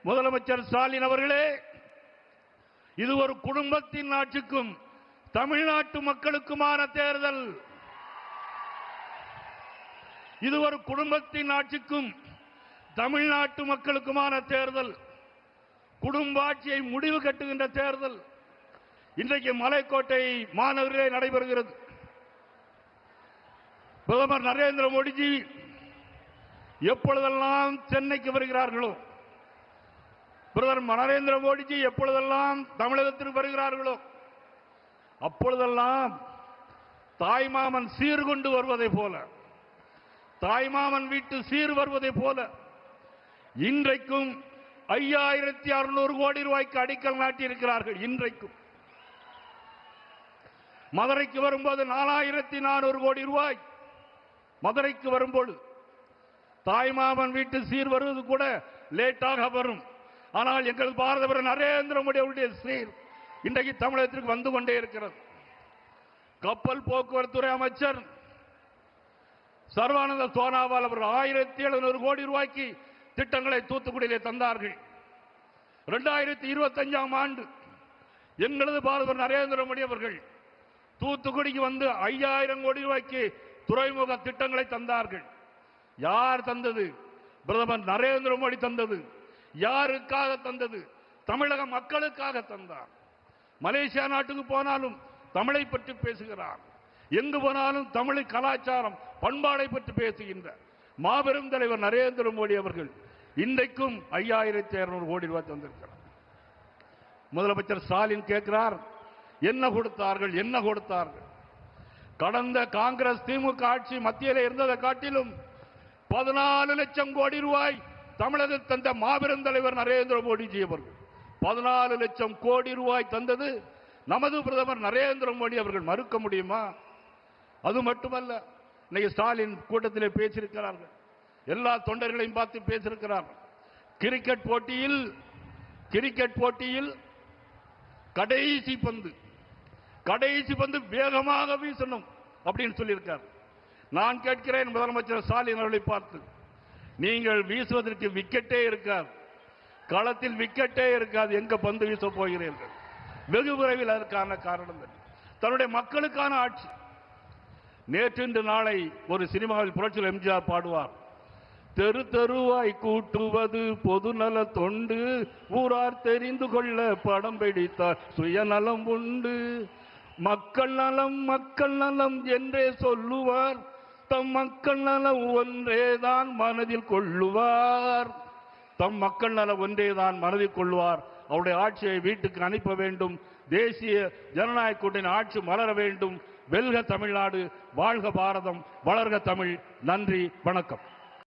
முதலமைச்சர் ஸ்டாலின் அவர்களே, இது ஒரு குடும்பத்தின் ஆட்சிக்கும் தமிழ்நாட்டு மக்களுக்குமான தேர்தல். இது ஒரு குடும்பத்தின் ஆட்சிக்கும் தமிழ்நாட்டு மக்களுக்குமான தேர்தல். குடும்ப ஆட்சியை முடிவு கட்டுகின்ற தேர்தல் இன்றைக்கு மலைக்கோட்டை மாநகரிலே நடைபெறுகிறது. பிரதமர் நரேந்திர மோடிஜி எப்பொழுதெல்லாம் சென்னைக்கு வருகிறார்களோ, பிரதமர் நரேந்திர மோடிஜி எப்பொழுதெல்லாம் தமிழகத்திற்கு வருகிறார்களோ, அப்பொழுதெல்லாம் தாய்மாமன் சீர்கொண்டு வருவதை போல, தாய்மாமன் வீட்டு சீர் வருவதை போல இன்றைக்கும் 5600 கோடி ரூபாய்க்கு அடிக்கல் நாட்டியிருக்கிறார்கள். இன்றைக்கும் மதுரைக்கு வரும்போது 4400 கோடி ரூபாய். மதுரைக்கு வரும்போது தாய்மாமன் வீட்டு சீர் வருவது கூட லேட்டாக வரும். ஆனால் எங்கள் பாரத பிரதமர் நரேந்திர மோடி அவருடைய சீர் இன்றைக்கு தமிழகத்திற்கு வந்து கொண்டே இருக்கிறது. கப்பல் போக்குவரத்துறை அமைச்சர் சர்வானந்த சோனாவால் அவர்கள் 1700 கோடி ரூபாய்க்கு திட்டங்களை தூத்துக்குடியிலே தந்தார்கள். 2025ஆம் ஆண்டு எங்களது பாரத நரேந்திர மோடி அவர்கள் தூத்துக்குடிக்கு வந்து 5000 கோடி ரூபாய்க்கு துறைமுக திட்டங்களை தந்தார்கள். யார் தந்தது? பிரதமர் நரேந்திர மோடி தந்தது. யாருக்காக தந்தது? தமிழக மக்களுக்காக தந்தார். மலேசியா நாட்டுக்கு போனாலும் தமிழை பற்றி பேசுகிறார். எங்கு போனாலும் தமிழ் கலாச்சாரம் பண்பாடை பற்றி பேசுகின்ற மாபெரும் தலைவர் நரேந்திர மோடி அவர்கள் இன்றைக்கும் 5200 கோடி ரூபாய் தந்திருக்கிறார். முதலமைச்சர் ஸ்டாலின் கேட்கிறார், என்ன கொடுத்தார்கள்? என்ன கொடுத்தார்கள்? கடந்த காங்கிரஸ் திமுக ஆட்சி மத்தியில் இருந்ததை காட்டிலும் 14 லட்சம் கோடி ரூபாய் தமிழக தந்த மாபெரும் தலைவர் நரேந்திர மோடிஜி அவர்கள் 14 லட்சம் கோடி ரூபாய் தந்தது நமது பிரதமர் நரேந்திர மோடி அவர்கள் மறுக்க முடியுமா? அது மட்டுமல்ல, இன்னைக்கு ஸ்டாலின் கூட்டத்திலே பேசியிருக்கிறார்கள். எல்லா தொண்டர்களையும் பார்த்து பேசியிருக்கிறார்கள். கிரிக்கெட் போட்டியில் கடைசி பந்து வேகமாக வீசணும் அப்படின்னு சொல்லியிருக்கார். நான் கேட்கிறேன் முதலமைச்சர் ஸ்டாலின் அவர்களை பார்த்து, நீங்கள் வீசுவதற்கு விக்கெட்டே இருக்காது, களத்தில் விக்கெட்டே இருக்காது, எங்க பந்து வீச போகிறீர்கள்? வெகு விரைவில் அதற்கான காரணம் தன்னுடைய மக்களுக்கான ஆட்சி. நேற்று நாளை ஒரு சினிமாவில் புரட்சியில் எம்ஜிஆர் பாடுவார், தெரு தெருவாய் கூட்டுவது பொதுநல தொண்டு, ஊரார் தெரிந்து கொள்ள படம் பிடித்தார் சுயநலம் உண்டு, மக்கள் நலம் என்றே சொல்லுவார், தம் மக்கள் நலம் ஒன்றேதான் மனதில் கொள்ளுவார். தம் மக்கள் நலம் ஒன்றேதான் மனதில் கொள்வார். அவருடைய ஆட்சியை வீட்டுக்கு அனுப்ப வேண்டும். தேசிய ஜனநாயக கூட்டணி ஆட்சி மலர வேண்டும். வெல்க தமிழ்நாடு, வாழ்க பாரதம், வளர்க தமிழ். நன்றி, வணக்கம்.